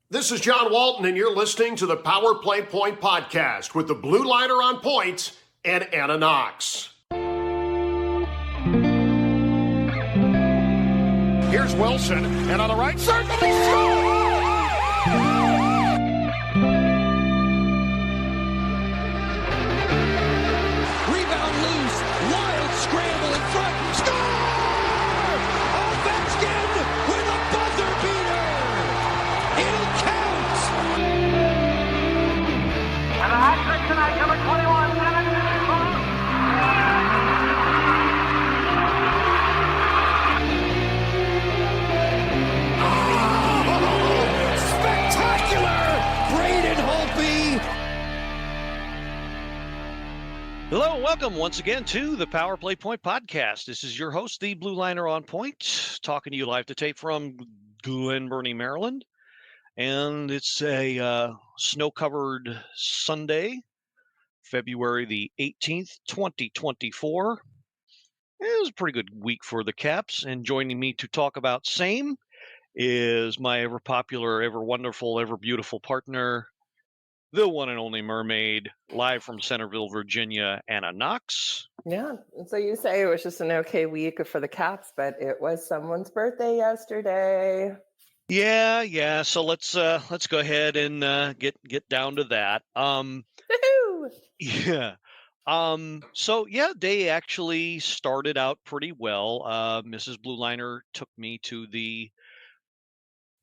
This is John Walton, and you're listening to the Power Play Point podcast with the Blue Liner on point and Anna Knox. Here's Wilson, and on the right circle, he scores! Rebound loose, wild scramble in front, score! Ovechkin with a buzzer beater! It'll count! And the hat trick tonight, number 21, Spectacular! Braden Holtby! Hello, welcome once again to the Power Play Point podcast. This is your host, the Blue Liner on Point, talking to you live to tape from Glen Burnie, Maryland. And it's a snow-covered Sunday, February the 18th, 2024. It was a pretty good week for the Caps, and joining me to talk about same is my ever-popular, ever-wonderful, ever-beautiful partner, the one and only mermaid, live from Centerville, Virginia, Anna Knox. Yeah, so you say it was just an okay week for the Caps, but it was someone's birthday yesterday. Yeah. So let's go ahead and get down to that. Woohoo! Yeah. So yeah, day actually started out pretty well. Mrs. Blue Liner took me to the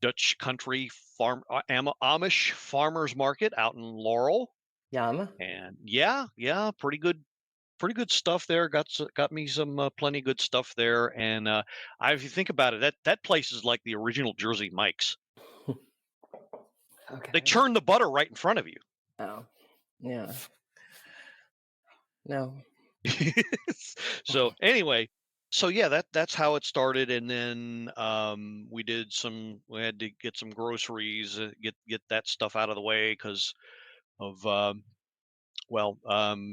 Dutch country Amish farmers market out in Laurel. Yum. And yeah, pretty good stuff there. Got me some plenty good stuff there. And if you think about it, that place is like the original Jersey Mike's. Okay. They churn the butter right in front of you. Oh, yeah. No. So anyway, so yeah, that's how it started. And then we had to get some groceries, get that stuff out of the way because of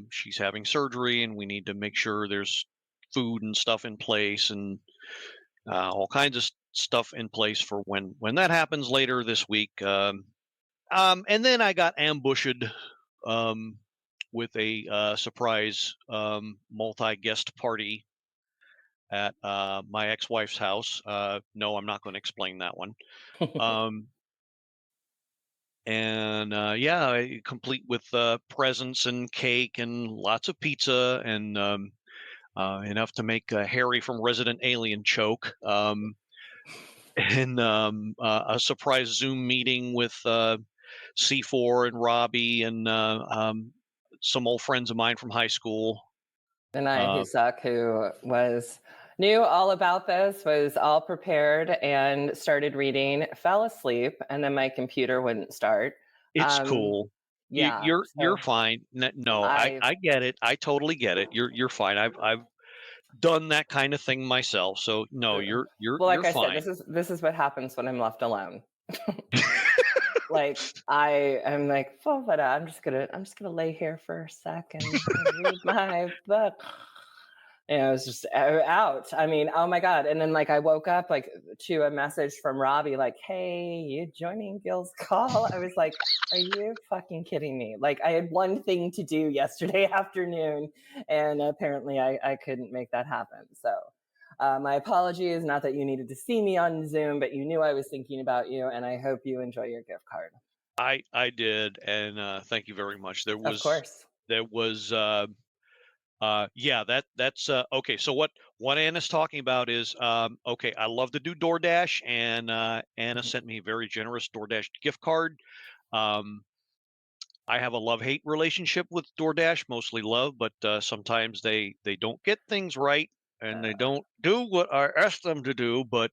she's having surgery, and we need to make sure there's food and stuff in place, and all kinds of stuff in place for when that happens later this week. And then I got ambushed with a surprise multi-guest party at my ex-wife's house. No, I'm not going to explain that one. Complete with presents and cake and lots of pizza and enough to make Harry from Resident Alien choke. And a surprise Zoom meeting with C4 and Robbie and some old friends of mine from high school. And who knew all about this, was all prepared and started reading, fell asleep, and then my computer wouldn't start. It's cool. Yeah, you're fine. No, I get it. I totally get it. You're fine. I've done that kind of thing myself. So no, you're like I fine. said, this is what happens when I'm left alone. Like I am like, well, but I'm just gonna lay here for a second and read my book. And I was just out. I mean, oh my God. And then like I woke up like to a message from Robbie, like, hey, you joining Gil's call? I was like, are you fucking kidding me? Like I had one thing to do yesterday afternoon, and apparently I couldn't make that happen. So my apologies, not that you needed to see me on Zoom, but you knew I was thinking about you, and I hope you enjoy your gift card. I did, and thank you very much. Of course. There was that's okay. So what Anna's talking about is okay. I love to do DoorDash, and Anna sent me a very generous DoorDash gift card. I have a love-hate relationship with DoorDash, mostly love, but sometimes they don't get things right, and they don't do what I asked them to do. But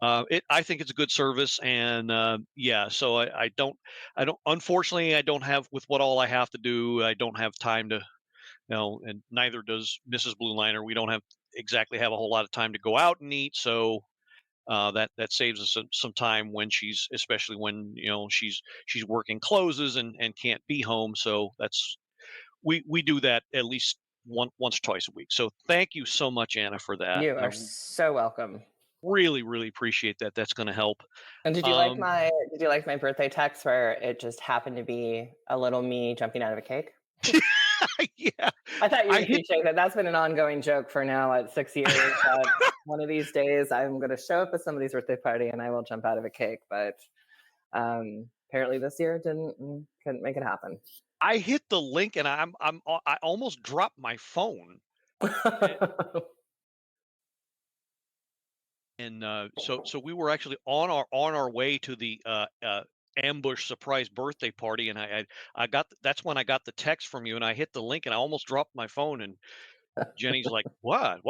I think it's a good service, and so I don't unfortunately I don't have, with what all I have to do, I don't have time to. And neither does Mrs. Blue Liner. We don't have a whole lot of time to go out and eat, so that saves us some time when especially when she's working closes and can't be home. So we do that at least once or twice a week. So thank you so much, Anna, for that. You are so welcome. Really, really appreciate that. That's going to help. And did you like my birthday text where it just happened to be a little me jumping out of a cake? Yeah. I thought you I would hit appreciate that. That's been an ongoing joke for now at 6 years. That one of these days I'm going to show up at somebody's birthday party and I will jump out of a cake. But apparently this year couldn't make it happen. I hit the link and I almost dropped my phone. And so we were actually on our way to the ambush surprise birthday party, and that's when I got the text from you, and I hit the link and I almost dropped my phone, and Jenny's like, what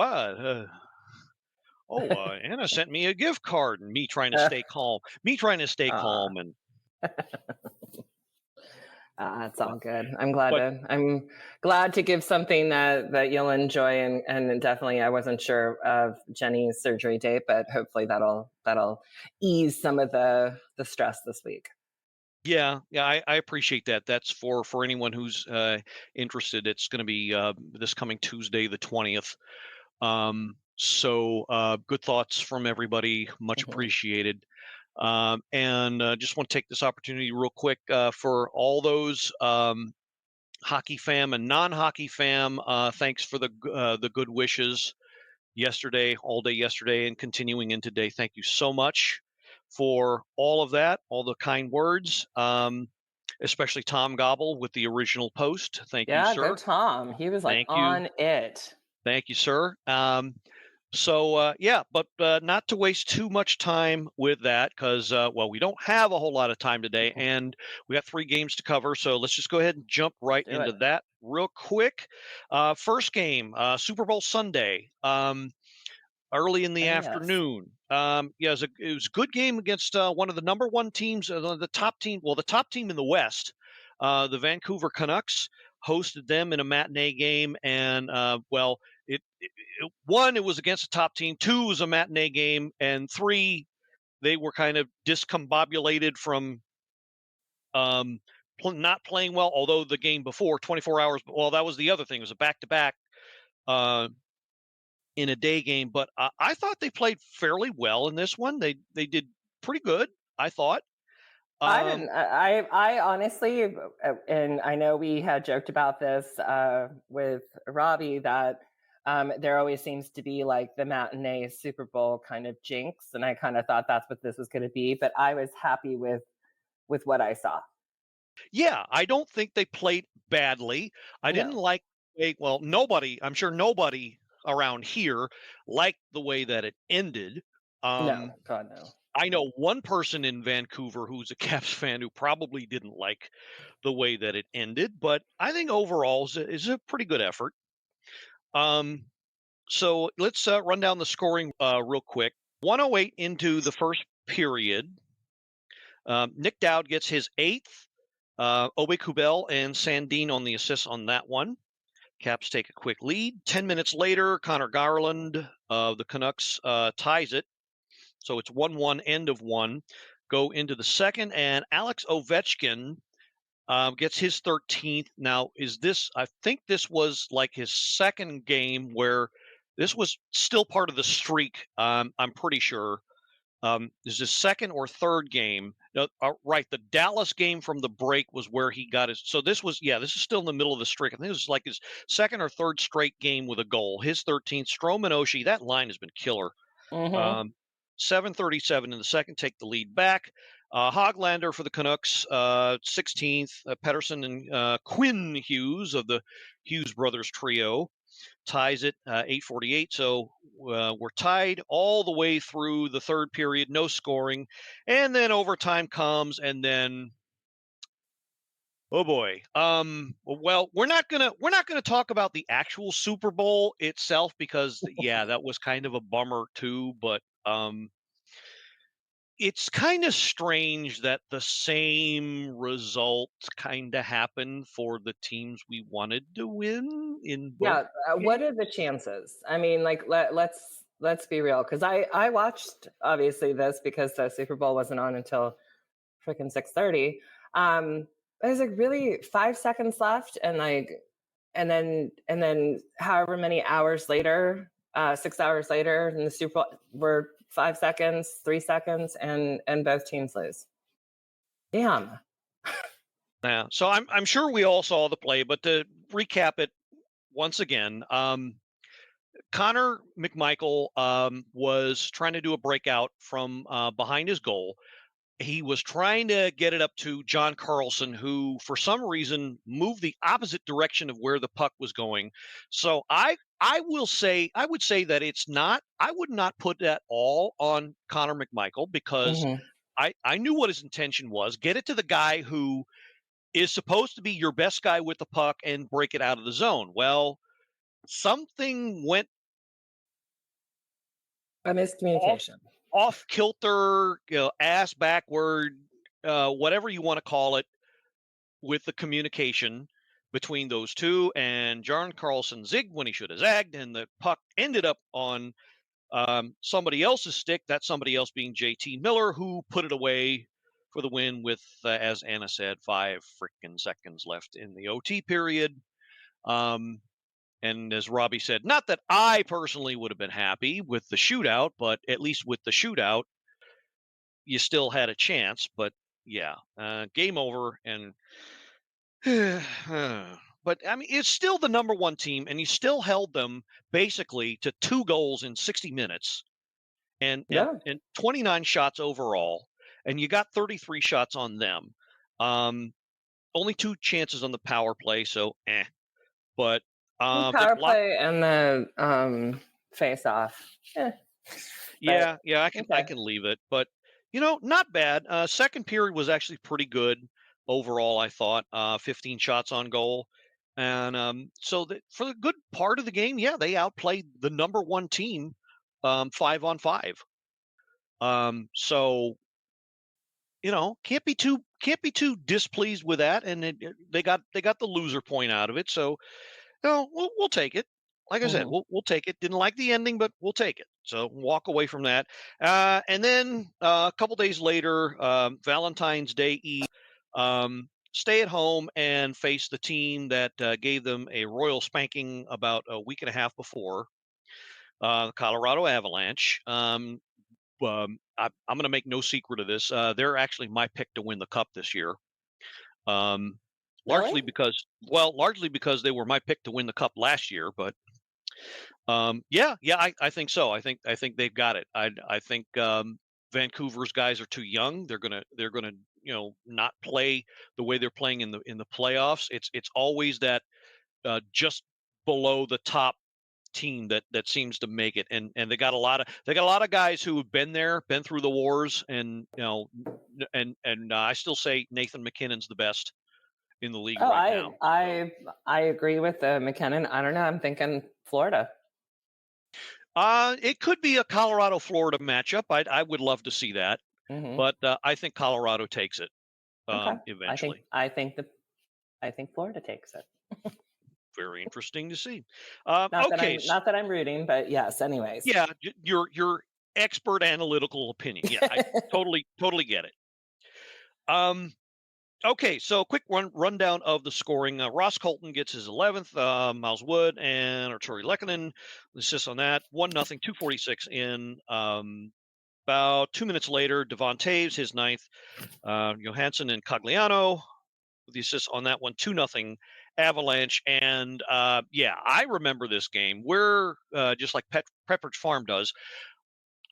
Anna sent me a gift card, and me trying to stay calm and it's all good. I'm glad to give something that you'll enjoy, and definitely I wasn't sure of Jenny's surgery date, but hopefully that'll ease some of the stress this week. Yeah, I appreciate that. That's for anyone who's interested. It's going to be this coming Tuesday, the 20th. So good thoughts from everybody, much appreciated. And just want to take this opportunity real quick for all those hockey fam and non-hockey fam. Thanks for the good wishes yesterday, all day yesterday, and continuing in today. Thank you so much for all of that, all the kind words. Especially Tom Gobble with the original post. Thank you, sir. Yeah, go Tom. He was like on it. Thank you, sir. So but not to waste too much time with that because, we don't have a whole lot of time today, and we got 3 games to cover. So let's just go ahead and jump right into that real quick. First game, Super Bowl Sunday, early in the afternoon. It was a good game against one of the number 1 teams, the top team in the West, the Vancouver Canucks. Hosted them in a matinee game, and it was against a top team. 2 was a matinee game, and 3 they were kind of discombobulated from not playing well. Although the game before 24 hours, that was the other thing. It was a back-to-back in a day game, but I thought they played fairly well in this one. They did pretty good, I thought. I didn't. I honestly, and I know we had joked about this with Robbie that there always seems to be like the matinee Super Bowl kind of jinx, and I kind of thought that's what this was going to be. But I was happy with what I saw. Yeah, I don't think they played badly. I didn't like. I'm sure nobody around here liked the way that it ended. No, God no. I know one person in Vancouver who's a Caps fan who probably didn't like the way that it ended, but I think overall is a pretty good effort. So let's run down the scoring real quick. 1:08 into the first period. Nick Dowd gets his 8th. Obi Kubel and Sandin on the assists on that one. Caps take a quick lead. 10 minutes later, Connor Garland of the Canucks ties it. So it's 1-1, end of 1. Go into the second, and Alex Ovechkin gets his 13th. Now, I think this was like his second game where this was still part of the streak, I'm pretty sure. This is his second or third game. No, right, the Dallas game from the break was where he got his. So this is still in the middle of the streak. I think this is like his second or third straight game with a goal. His 13th. Strome and Oshie, that line has been killer. 7:37 in the second, take the lead back. Hoglander for the Canucks, 16th. Pettersson and Quinn Hughes of the Hughes brothers trio ties it 8:48. So we're tied all the way through the third period, no scoring, and then overtime comes, and then oh boy. We're not gonna talk about the actual Super Bowl itself because that was kind of a bummer too, but it's kind of strange that the same result kind of happened for the teams we wanted to win in both. What are the chances? I mean, like let's be real, because I watched obviously this because the Super Bowl wasn't on until freaking 6:30. There's like really 5 seconds left, and then however many hours later, 6 hours later in the Super Bowl, we're 5 seconds, 3 seconds, and both teams lose. Damn. Yeah. So I'm sure we all saw the play, but to recap it once again, Connor McMichael was trying to do a breakout from behind his goal. He was trying to get it up to John Carlson, who for some reason moved the opposite direction of where the puck was going. So I would say that it's not, I would not put that all on Connor McMichael, because I knew what his intention was. Get it to the guy who is supposed to be your best guy with the puck and break it out of the zone. Well, something went A miscommunication. off kilter, ass backward, whatever you want to call it, with the communication between those two. And John Carlson zigged when he should have zagged, and the puck ended up on somebody else's stick. That somebody else being JT Miller, who put it away for the win with, as Anna said, 5 freaking seconds left in the OT period. And as Robbie said, not that I personally would have been happy with the shootout, but at least with the shootout, you still had a chance. But yeah, game over. And but I mean, it's still the number one team, and you still held them basically to 2 goals in 60 minutes and 29 shots overall, and you got 33 shots on them. Only 2 chances on the power play, so But power play and the face off. Yeah, I can leave it, but not bad. Second period was actually pretty good overall, I thought. 15 shots on goal, and so for the good part of the game, yeah, they outplayed the number one team 5-on-5. So can't be too displeased with that, and they got the loser point out of it. So we'll take it. Like I said, we'll take it. Didn't like the ending, but we'll take it. So walk away from that. And then a couple days later, Valentine's Day Eve, stay at home and face the team that gave them a royal spanking about a week and a half before, the Colorado Avalanche. I'm going to make no secret of this. They're actually my pick to win the cup this year. Largely because they were my pick to win the cup last year, but I think so. I think they've got it. I think Vancouver's guys are too young. They're gonna not play the way they're playing in the playoffs. It's always that just below the top team that seems to make it, and they got a lot of guys who have been through the wars, and I still say Nathan McKinnon's the best in the league right now. I agree with McKinnon. I don't know. I'm thinking Florida. It could be a Colorado-Florida matchup. I would love to see that, but I think Colorado takes it eventually. I think Florida takes it. Very interesting to see. Not that I'm rooting, but yes. Anyways. Yeah, your expert analytical opinion. Yeah, I totally get it. Okay, so quick rundown of the scoring. Ross Colton gets his 11th. Miles Wood and Arturi Lehkonen assists on that. 1-0, 2:46 in. About 2 minutes later, Devon Taves, his 9th. Johansson and Cogliano with the assists on that one. 2-0 Avalanche. And I remember this game. We're just like Pepperidge Farm does.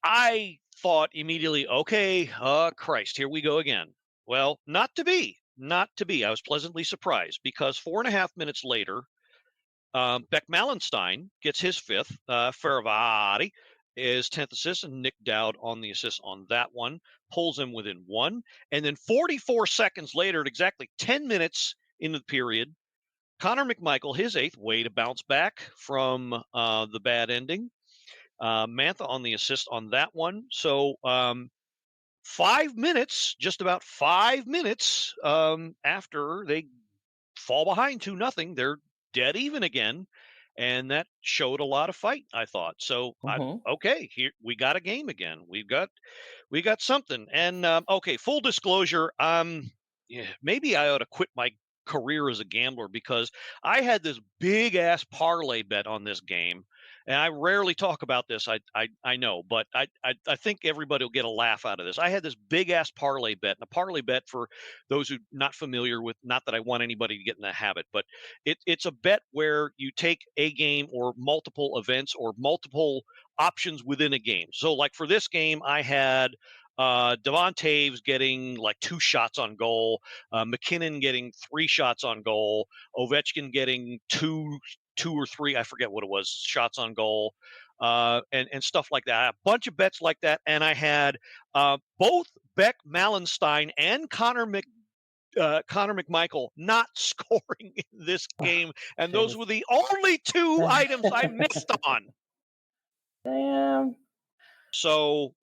I thought immediately, okay, Christ, here we go again. Well, not to be. I was pleasantly surprised, because 4.5 minutes later, Beck Malenstein gets his 5th. Faravari is 10th assist, and Nick Dowd on the assist on that one, pulls him within 1. And then 44 seconds later, at exactly 10 minutes into the period, Connor McMichael, his 8th, way to bounce back from the bad ending. Mantha on the assist on that one. So 5 minutes, just about 5 minutes after they fall behind 2-0, they're dead even again, and that showed a lot of fight, I thought. So okay, here we got a game again. We got something. And okay, full disclosure, maybe I ought to quit my career as a gambler, because I had this big ass parlay bet on this game, and I rarely talk about this. I know, but I think everybody will get a laugh out of this. I had this big ass parlay bet, and a parlay bet, for those who not familiar with, not that I want anybody to get in the habit, but it's a bet where you take a game or multiple events or multiple options within a game. So like for this game, I had Devon Taves getting like 2 shots on goal, McKinnon getting 3 shots on goal, Ovechkin getting two or three, I forget what it was, shots on goal, and stuff like that. A bunch of bets like that, and I had both Beck Malenstein and Connor McMichael not scoring in this game, and those were the only 2 items I missed on. Damn. So,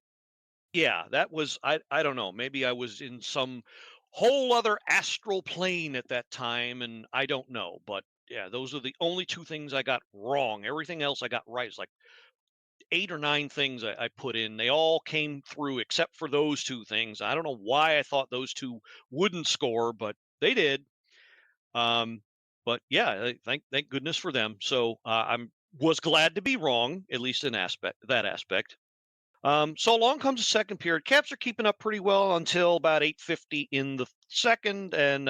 yeah, that was, I don't know, maybe I was in some whole other astral plane at that time, and I don't know, but yeah, those are the only 2 things I got wrong. Everything else I got right. It's like 8 or 9 things I put in. They all came through except for those 2 things. I don't know why I thought those 2 wouldn't score, but they did. But yeah, thank goodness for them. So was glad to be wrong, at least in that aspect. So along comes the second period. Caps are keeping up pretty well until about 8:50 in the second, and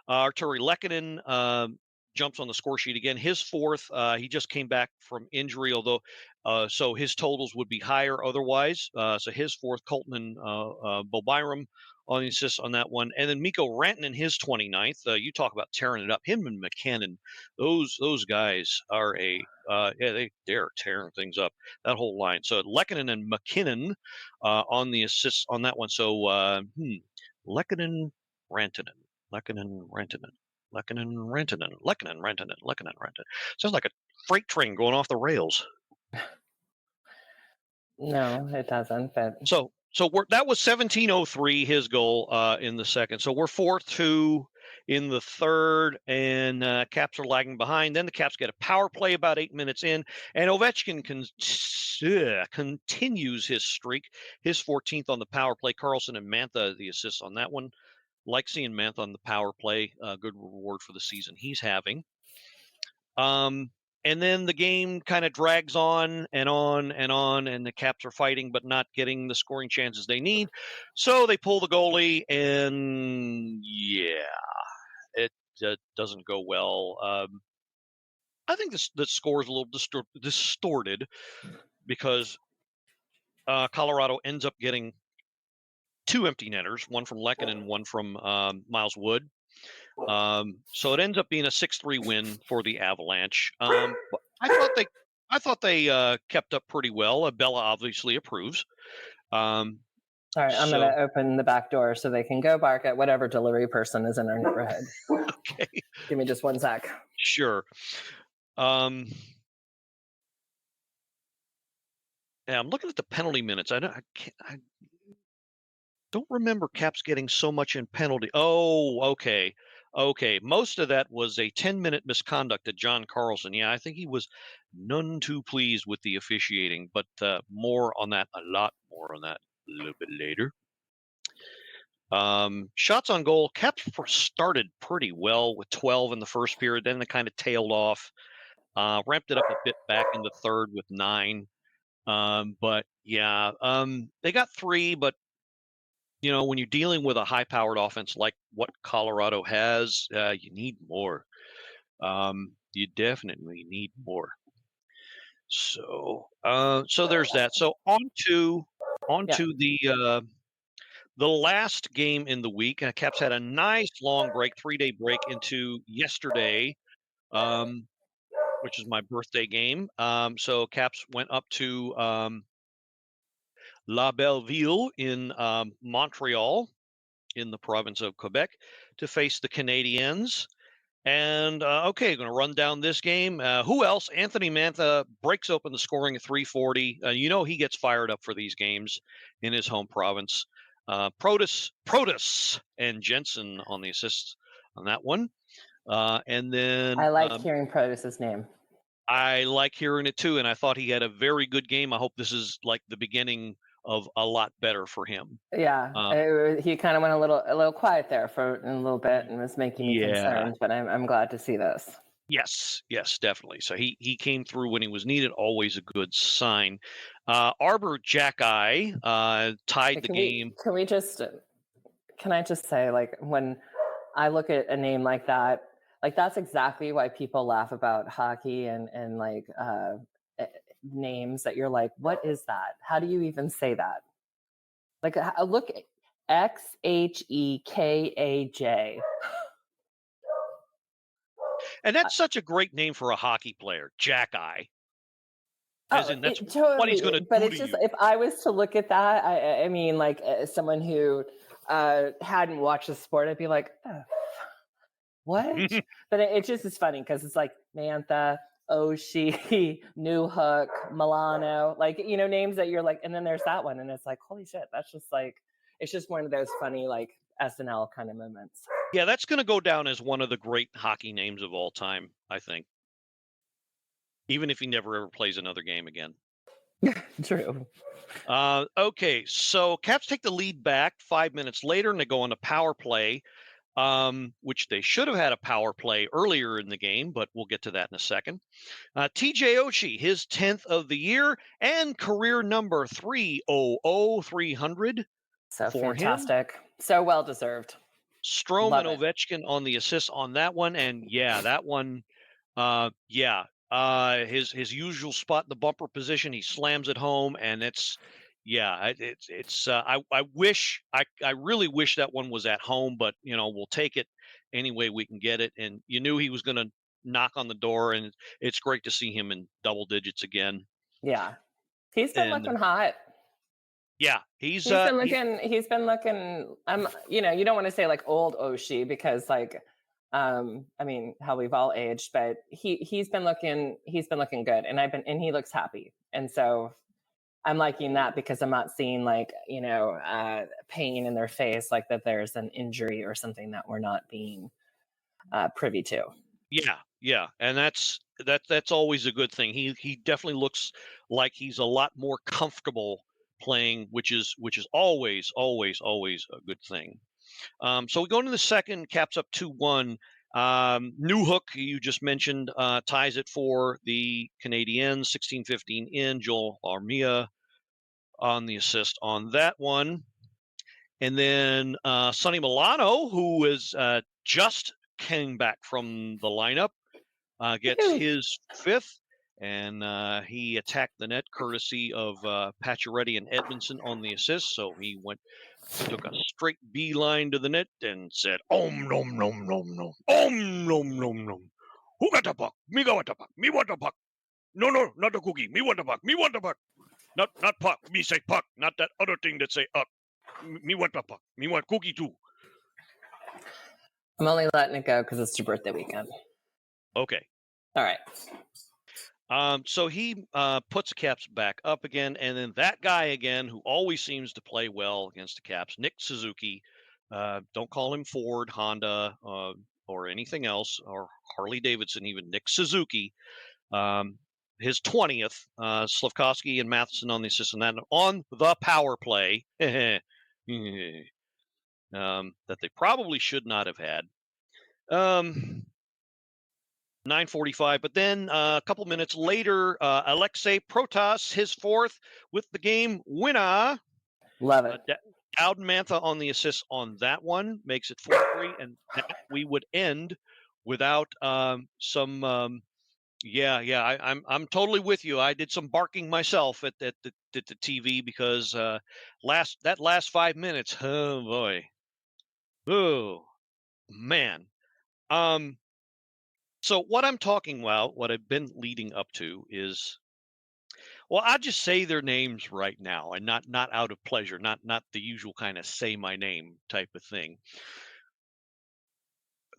Arturi Lehkonen jumps on the score sheet again. His 4th. He just came back from injury, although so his totals would be higher otherwise. So his 4th, Colton and Bobyram on the assists on that one, and then Mikko Rantanen his 29th. You talk about tearing it up. Him and McKinnon, those guys are they're tearing things up, that whole line. So Lehkonen and McKinnon on the assists on that one. So Lehkonen, Rantanen, Lehkonen, Rantanen, Lehkonen, Rantanen, Lehkonen, Rantanen, Lehkonen, Rantanen. Sounds like a freight train going off the rails. No, it doesn't. But so that was 17:03 his goal in the second. So we're 4-2 in the third, and Caps are lagging behind. Then the Caps get a power play about 8 minutes in, and Ovechkin continues his streak, his 14th on the power play. Carlson and Mantha the assists on that one. Like seeing Mantha on the power play. Good reward for the season he's having. And then the game kind of drags on and on and on, and the Caps are fighting but not getting the scoring chances they need. So they pull the goalie, and yeah, it doesn't go well. I think the score is a little distorted because Colorado ends up getting 2 empty netters, one from Lehkonen and one from Miles Wood. So it ends up being a 6-3 win for the Avalanche. I thought they kept up pretty well. Bella obviously approves. All right, I'm going to open the back door so they can go bark at whatever delivery person is in our neighborhood. Okay. Give me just 1 sec. Sure. Yeah, I'm looking at the penalty minutes. I don't remember Caps getting so much in penalty. Oh, okay. Most of that was a 10-minute misconduct to John Carlson. Yeah, I think he was none too pleased with the officiating, but a lot more on that a little bit later. Shots on goal. Caps started pretty well with 12 in the first period, then they kind of tailed off. Ramped it up a bit back in the third with 9. But yeah, they got 3, but you know, when you're dealing with a high-powered offense like what Colorado has, you need more. You definitely need more. So there's that. So on to the last game in the week. Caps had a nice long break, 3-day break into yesterday, which is my birthday game. So Caps went up to La Belleville in Montreal in the province of Quebec to face the Canadiens. And okay, going to run down this game. Who else? Anthony Mantha breaks open the scoring at 3:40. You know he gets fired up for these games in his home province. Protus and Jensen on the assists on that one. And then I like hearing Protus's name. I like hearing it too, and I thought he had a very good game. I hope this is like the beginning of a lot better for him. Yeah, he kind of went a little quiet there for a little bit and was making me concerned, but I'm glad to see this. Yes, definitely. So he came through when he was needed. Always a good sign. Arbor Jackeye tied the game. Can I just say, like, when I look at a name like that, like, that's exactly why people laugh about hockey and like names that you're like, what is that? How do you even say that? Like, look, Xhekaj. And that's such a great name for a hockey player, Jackeye. As Oh, in, that's what he's going totally. to But do it's to just, you. if I was to look at that, I mean, like, someone who hadn't watched the sport, I'd be like, oh, what? But it just is funny because it's like Mantha, Oshie, New Hook, Milano, like, names that you're like, and then there's that one, and it's like, holy shit, that's just like, it's just one of those funny, like, SNL kind of moments. Yeah, that's going to go down as one of the great hockey names of all time, I think. Even if he never ever plays another game again. True. Okay, so Caps take the lead back 5 minutes later, and they go on a power play, which they should have had a power play earlier in the game, but we'll get to that in a second. TJ Oshie, his 10th of the year and career number 300 So for him. fantastic. So well deserved. Strome Love and it. Ovechkin on the assist on that one, and yeah, that one, his usual spot in the bumper position, he slams it home, and I really wish that one was at home, but we'll take it any way we can get it. And you knew he was going to knock on the door, and it's great to see him in double digits again. Yeah. He's been And looking hot. yeah, He's been looking. You don't want to say like old Oshie because like, I mean, how we've all aged, but he's been looking good, and he looks happy, and so I'm liking that because I'm not seeing like pain in their face, like that there's an injury or something that we're not being privy to. Yeah, and that's always a good thing. He definitely looks like he's a lot more comfortable playing, which is always a good thing. So we go into the second, Caps up 2-1. New Hook, you just mentioned, ties it for the Canadiens, 16-15 in. Joel Armia on the assist on that one. And then Sonny Milano, who is just came back from the lineup, gets his 5th, and he attacked the net courtesy of Pacioretty and Edmondson on the assist. So he took a straight beeline to the net and said, "Om nom nom nom nom, om nom nom nom. Who got the puck? Me got the puck. Me want the puck. No, not the cookie. Me want the puck. Me want the puck. Not puck. Me say puck. Not that other thing that say up. Me want the puck. Me want cookie too." I'm only letting it go because it's your birthday weekend. Okay. All right. So he puts the Caps back up again, and then that guy again, who always seems to play well against the Caps, Nick Suzuki. Don't call him Ford, Honda, or anything else, or Harley Davidson, even Nick Suzuki. His 20th, Slavkovsky and Matheson on the assist, and that on the power play that they probably should not have had. 9:45, but then a couple minutes later, Alexei Protas, his 4th with the game winner. Love it. Dowd Mantha on the assist on that one makes it 4-3, and we would end without I'm totally with you. I did some barking myself at the TV because last 5 minutes, oh boy, oh man. So what I'm talking about, what I've been leading up to is, well, I'll just say their names right now, and not out of pleasure, not the usual kind of say my name type of thing.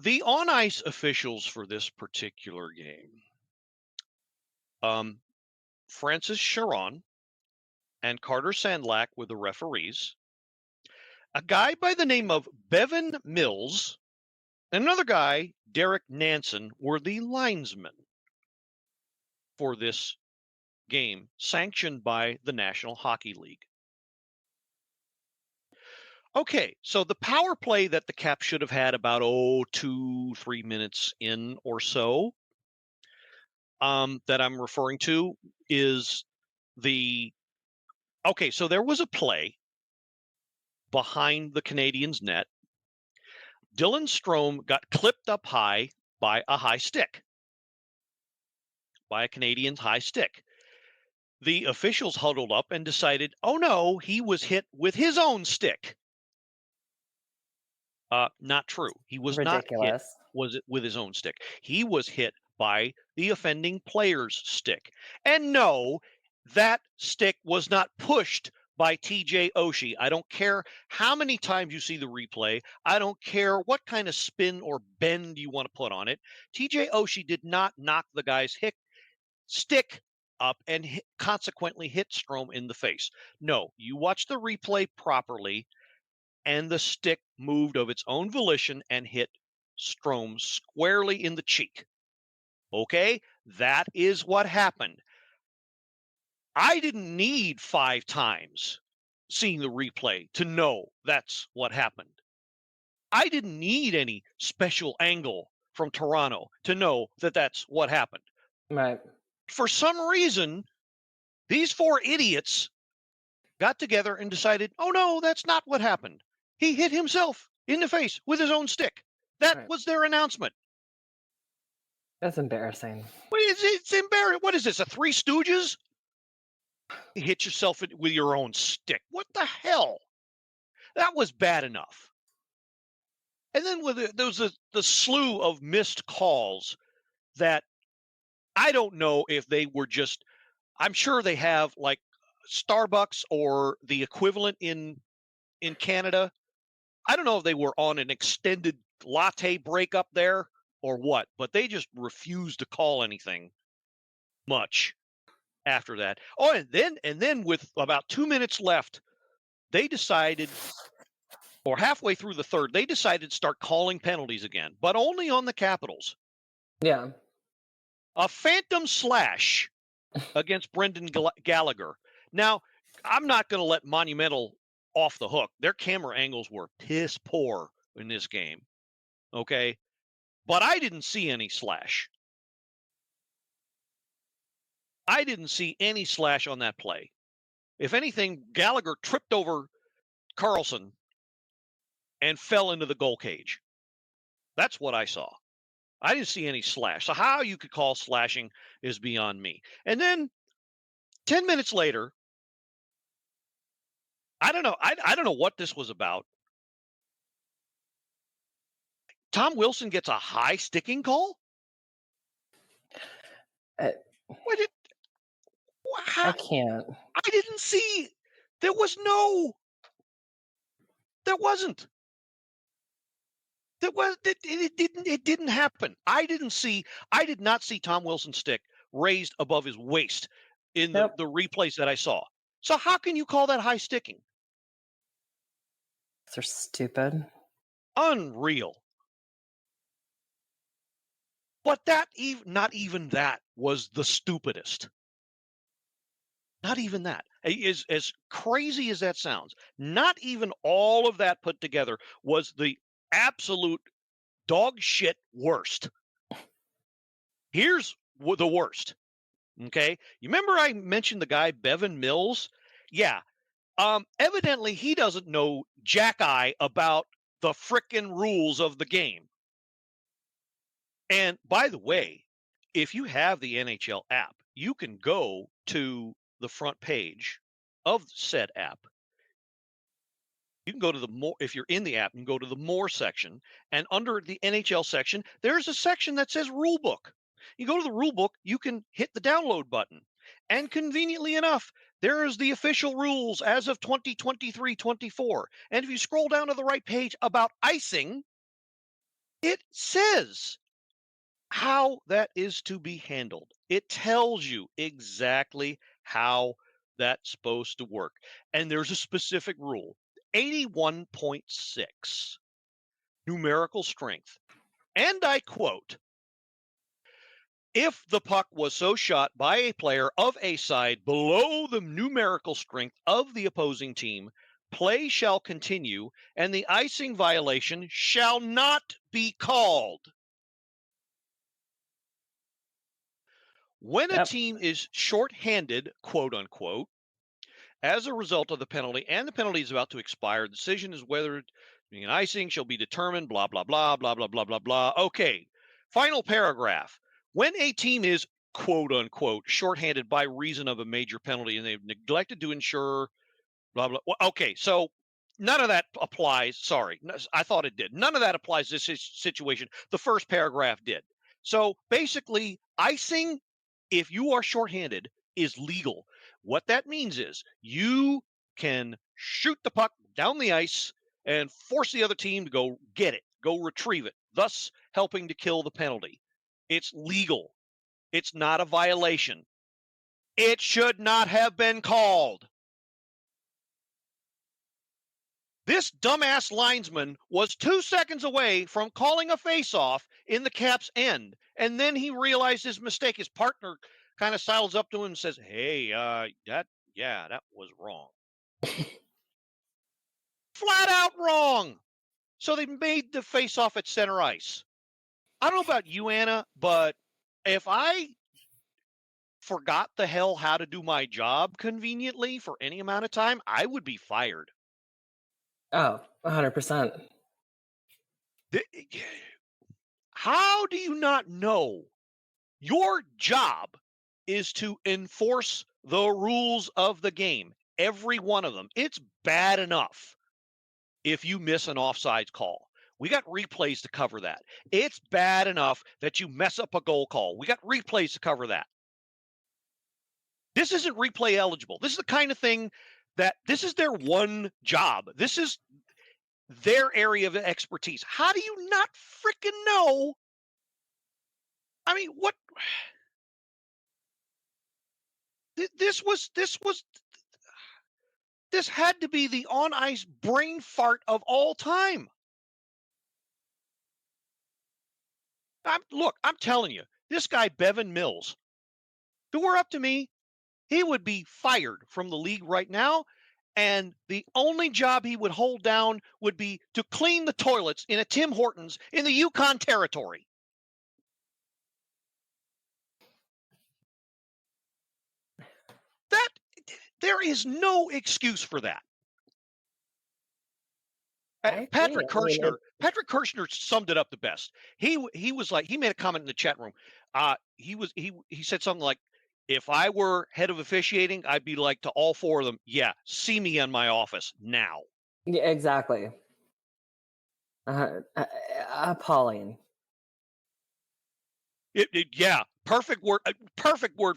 The on-ice officials for this particular game, Francis Chiron and Carter Sandlak were the referees. A guy by the name of Bevan Mills and another guy, Derek Nansen, were the linesmen for this game, sanctioned by the National Hockey League. Okay, so the power play that the Caps should have had about 2-3 minutes in or so that I'm referring to is so there was a play behind the Canadiens' net. Dylan Strome got clipped up high by a high stick, by a Canadian's high stick. The officials huddled up and decided, oh no, he was hit with his own stick. Not true. He was Ridiculous. not hit with his own stick. He was hit by the offending player's stick. And no, that stick was not pushed by TJ Oshie. I don't care how many times you see the replay. I don't care what kind of spin or bend you want to put on it. TJ Oshie did not knock the guy's stick up and consequently hit Strome in the face. No, you watch the replay properly, and the stick moved of its own volition and hit Strome squarely in the cheek. Okay, that is what happened. I didn't need 5 times seeing the replay to know that's what happened. I didn't need any special angle from Toronto to know that that's what happened. Right. For some reason, these 4 idiots got together and decided, oh no, that's not what happened. He hit himself in the face with his own stick. That was their announcement. That's embarrassing. It's embarrassing. What is this, a Three Stooges? You hit yourself with your own stick. What the hell? That was bad enough. And then there was the slew of missed calls that I don't know if they were just, I'm sure they have like Starbucks or the equivalent in Canada. I don't know if they were on an extended latte break up there or what, but they just refused to call anything much after that. Oh, and then with about 2 minutes left, they decided, or halfway through the third, they decided to start calling penalties again, but only on the Capitals. Yeah. A phantom slash against Brendan Gallagher. Now, I'm not going to let Monumental off the hook. Their camera angles were piss poor in this game. Okay? But I didn't see any slash. I didn't see any slash on that play. If anything, Gallagher tripped over Carlson and fell into the goal cage. That's what I saw. I didn't see any slash. So how you could call slashing is beyond me. And then 10 minutes later, I don't know. I don't know what this was about. Tom Wilson gets a high sticking call? I can't. I didn't see. There wasn't. It didn't happen. I did not see Tom Wilson's stick raised above his waist in the replays that I saw. So how can you call that high sticking? They're stupid. Unreal. But not even that was the stupidest. Not even that. As crazy as that sounds, not even all of that put together was the absolute dog shit worst. Here's the worst. Okay. You remember I mentioned the guy, Bevan Mills? Yeah. Evidently he doesn't know jack-eye about the frickin' rules of the game. And by the way, if you have the NHL app, you can go to the front page of said app. You can go to the more, if you're in the app, you can go to the more section, and under the NHL section, there's a section that says rule book. You go to the rule book, you can hit the download button. And conveniently enough, there is the official rules as of 2023-24. And if you scroll down to the right page about icing, it says how that is to be handled. It tells you exactly how that's supposed to work. And there's a specific rule, 81.6, numerical strength. And I quote, if the puck was so shot by a player of a side below the numerical strength of the opposing team, play shall continue and the icing violation shall not be called. When a Yep. team is shorthanded, quote unquote, as a result of the penalty, and the penalty is about to expire, the decision is whether being an icing shall be determined, blah, blah, blah, blah, blah, blah, blah, blah. Okay. Final paragraph. When a team is, quote unquote, shorthanded by reason of a major penalty and they've neglected to ensure, blah, blah. Well, okay. So none of that applies. Sorry. I thought it did. None of that applies to this situation. The first paragraph did. So basically, icing, if you are shorthanded, is legal. What that means is you can shoot the puck down the ice and force the other team to go get it, go retrieve it, thus helping to kill the penalty. It's legal. It's not a violation. It should not have been called. This dumbass linesman was 2 seconds away from calling a face-off in the Caps' end, and then he realized his mistake. His partner kind of sidles up to him and says, "Hey, that was wrong." Flat out wrong. So they made the face-off at center ice. I don't know about you, Anna, but if I forgot the hell how to do my job conveniently for any amount of time, I would be fired. Oh, 100%. How do you not know your job is to enforce the rules of the game? Every one of them. It's bad enough if you miss an offsides call. We got replays to cover that. It's bad enough that you mess up a goal call. We got replays to cover that. This isn't replay eligible. This is the kind of thing that this is their one job. This is their area of expertise. How do you not freaking know? I mean, what? This had to be the on-ice brain fart of all time. I'm telling you, this guy, Bevan Mills, if it were up to me, he would be fired from the league right now. And the only job he would hold down would be to clean the toilets in a Tim Hortons in the Yukon Territory. There is no excuse for that. Patrick Kirshner summed it up the best. He was like, he made a comment in the chat room. He said something like, if I were head of officiating, I'd be like to all four of them, yeah, see me in my office now. Yeah, exactly. Appalling. Yeah, perfect word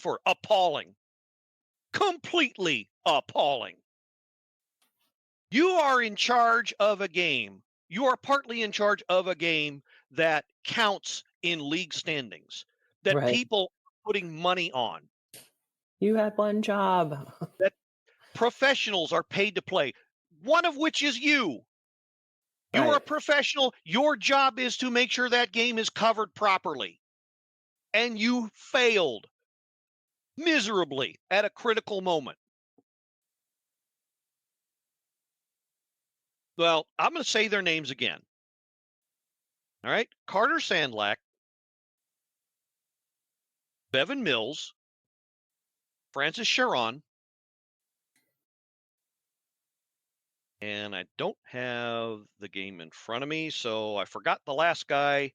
for it. Appalling. Completely appalling. You are in charge of a game. You are partly in charge of a game that counts in league standings, that Right. people are putting money on. You had one job. That professionals are paid to play, one of which is you. You're Right. a professional. Your job is to make sure that game is covered properly. And you failed miserably at a critical moment. Well, I'm going to say their names again. All right. Carter Sandlack, Bevan Mills, Francis Sharon, and I don't have the game in front of me, so I forgot the last guy,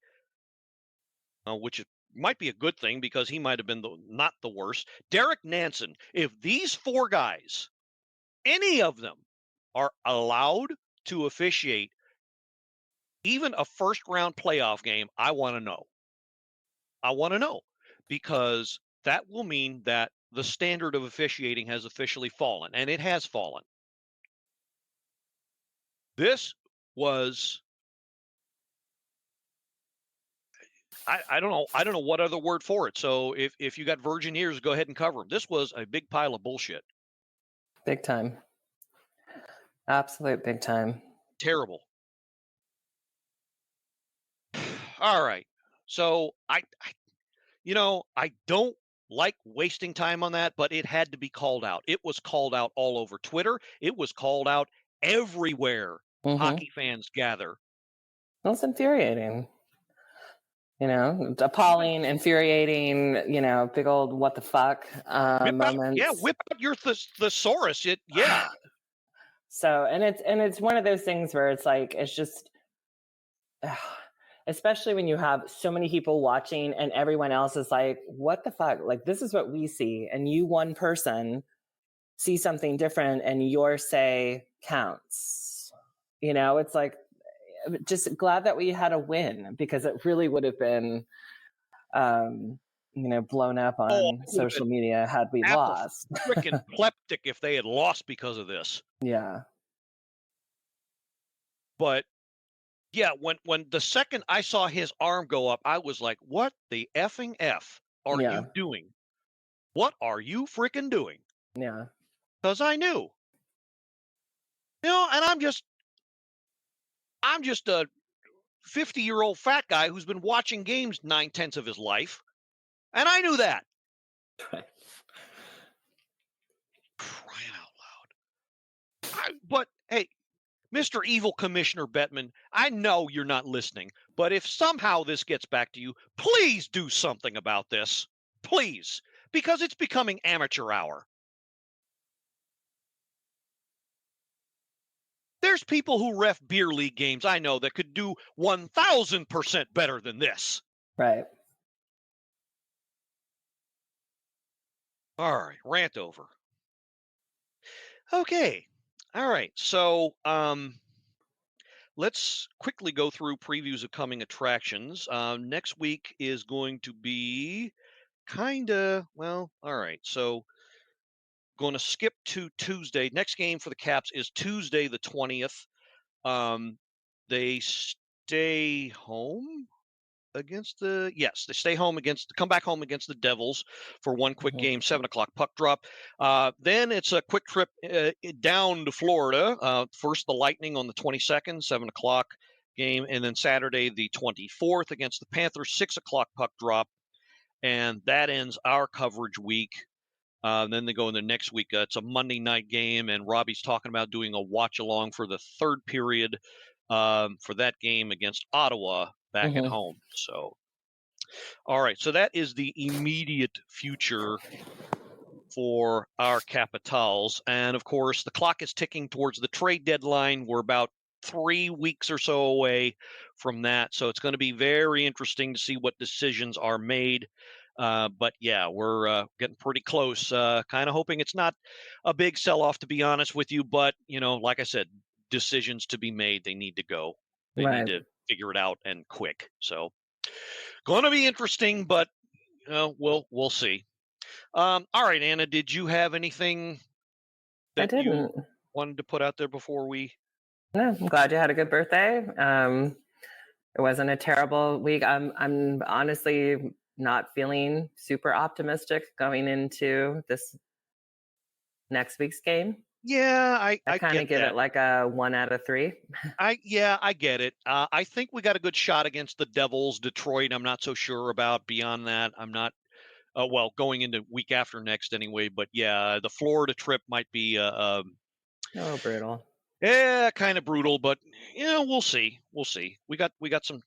which might be a good thing because he might have been not the worst. Derek Nansen. If these four guys, any of them, are allowed to officiate even a first-round playoff game, I want to know. I want to know, because that will mean that the standard of officiating has officially fallen, and it has fallen. This was, I don't know what other word for it. So if you got virgin ears, go ahead and cover them. This was a big pile of bullshit. Big time. Absolute big time. Terrible. All right. So I don't like wasting time on that, but it had to be called out. It was called out all over Twitter. It was called out everywhere hockey fans gather. That's infuriating. Appalling, infuriating, big old what the fuck moments. Whip out your thesaurus. Yeah. So, and it's one of those things where it's like, it's just, especially when you have so many people watching and everyone else is like, what the fuck? Like, this is what we see. And you, one person, see something different and your say counts. It's like, just glad that we had a win, because it really would have been, blown up on social media had we lost. Freaking pleptic if they had lost because of this. Yeah. But yeah, when the second I saw his arm go up, I was like, what the effing F are you doing? What are you freaking doing? Yeah. Because I knew. And I'm just a 50-year-old fat guy who's been watching games 9/10 of his life. And I knew that. Right. Crying out loud. But hey, Mr. Evil Commissioner Bettman, I know you're not listening, but if somehow this gets back to you, please do something about this. Please. Because it's becoming amateur hour. There's people who ref beer league games I know that could do 1,000% better than this. Right. All right, rant over. Okay. All right. So let's quickly go through previews of coming attractions. Next week is going to be all right. So going to skip to Tuesday. Next game for the Caps is Tuesday the 20th. They stay home against they stay home come back home against the Devils for one quick game, 7:00 puck drop. Then it's a quick trip down to Florida. First the Lightning on the 22nd, 7:00 game, and then Saturday the 24th against the Panthers, 6:00 puck drop, and that ends our coverage week. Then they go in the next week. It's a Monday night game, and Robbie's talking about doing a watch along for the third period for that game against Ottawa back at home. So, all right. So that is the immediate future for our Capitals. And of course, the clock is ticking towards the trade deadline. We're about 3 weeks or so away from that. So it's going to be very interesting to see what decisions are made. But yeah, we're getting pretty close. Kind of hoping it's not a big sell-off, to be honest with you. But, like I said, decisions to be made. They need to go. They need to figure it out, and quick. So going to be interesting, but we'll see. All right, Anna, did you have anything that you wanted to put out there before we? No, I'm glad you had a good birthday. It wasn't a terrible week. I'm honestly not feeling super optimistic going into this next week's game. Yeah, I kind of give it like a 1 out of 3. I get it. I think we got a good shot against the Devils. Detroit, I'm not so sure about. Beyond that, I'm not. Going into week after next anyway. But yeah, the Florida trip might be brutal. Yeah, kind of brutal. But we'll see. We'll see. We got some.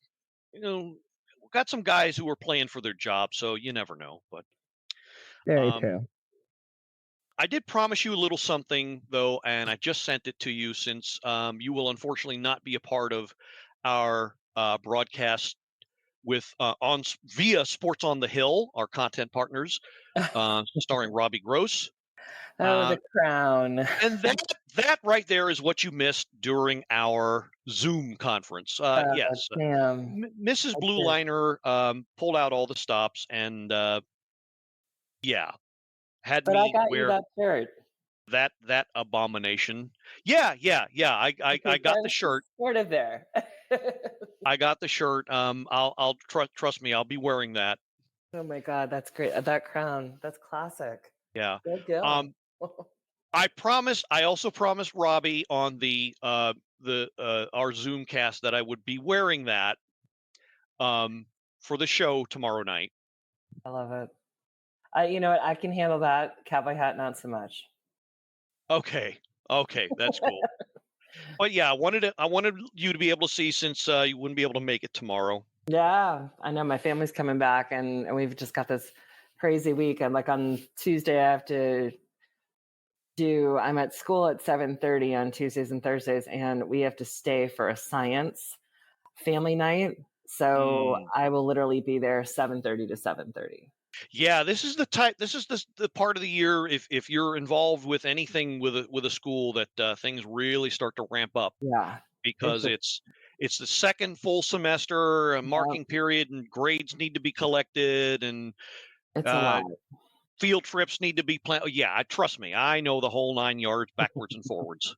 Got some guys who are playing for their job, so you never know. But very true. I did promise you a little something, though, and I just sent it to you since you will unfortunately not be a part of our broadcast with via Sports on the Hill, our content partners, starring Robbie Gross. The Crown. And that right there is what you missed during our Zoom conference. Yes, Mrs. Blue Liner pulled out all the stops, and had but me I got wear you that shirt. That abomination. Yeah. I got the shirt. Sort of there. I got the shirt. I'll trust me. I'll be wearing that. Oh my God, that's great. That crown. That's classic. Yeah. Good deal. I also promised Robbie on the our Zoom cast that I would be wearing that for the show tomorrow night. I love it. You know what? I can handle that. Cowboy hat, not so much. Okay, that's cool. But yeah, I wanted you to be able to see, since you wouldn't be able to make it tomorrow. Yeah, I know my family's coming back, and we've just got this crazy week. And like on Tuesday, I have to I'm at school at 7:30 on Tuesdays and Thursdays, and we have to stay for a science family night. So Mm. I will literally be there 7:30 to 7:30. Yeah, this is the part of the year if you're involved with anything with a school that things really start to ramp up Yeah, it's because a, it's the second full semester, a yeah, marking period, and grades need to be collected, and it's a uh, lot. field trips need to be planned. Yeah, trust me, I know the whole 9 yards backwards and forwards.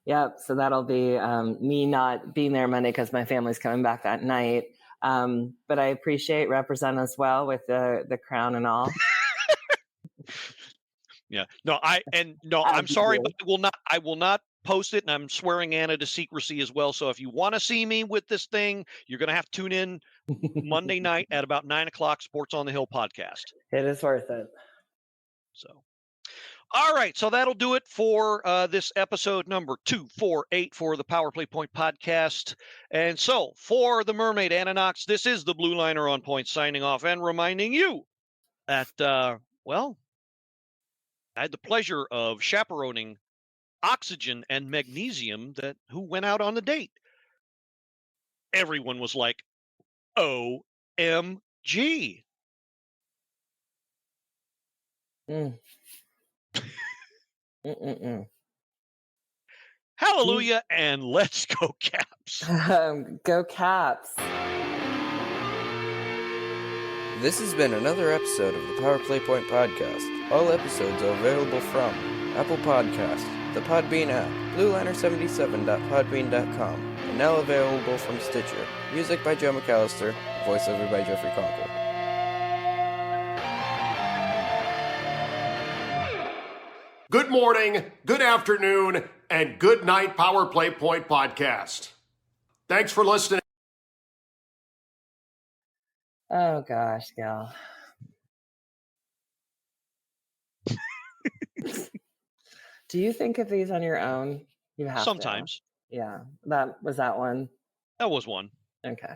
Yep. So that'll be me not being there Monday because my family's coming back that night. But I appreciate Represent as well with the crown and all. Yeah. No, As I'm you sorry, but do. I will not post it, and I'm swearing Anna to secrecy as well. So if you want to see me with this thing, you're gonna have to tune in Monday night at about 9 o'clock, Sports on the Hill podcast. It is worth it. So all right, so that'll do it for this episode number 248 for the Power Play Point podcast. And so for the Mermaid Anna Knox, this is the Blue Liner on Point signing off and reminding you that well, I had the pleasure of chaperoning Oxygen and Magnesium who went out on the date. Everyone was like, OMG. Mm. Mm-mm-mm. Hallelujah, and let's go Caps. Go Caps. This has been another episode of the Power Play Point podcast. All episodes are available from Apple Podcasts, the Podbean app, blueliner77.podbean.com, and now available from Stitcher. Music by Joe McAllister, voiceover by Jeffrey Conkle. Good morning, good afternoon, and good night, Power Play Point podcast. Thanks for listening. Oh gosh, gal. Do you think of these on your own? You have Sometimes. to. Yeah, that was that one. That was one. Okay.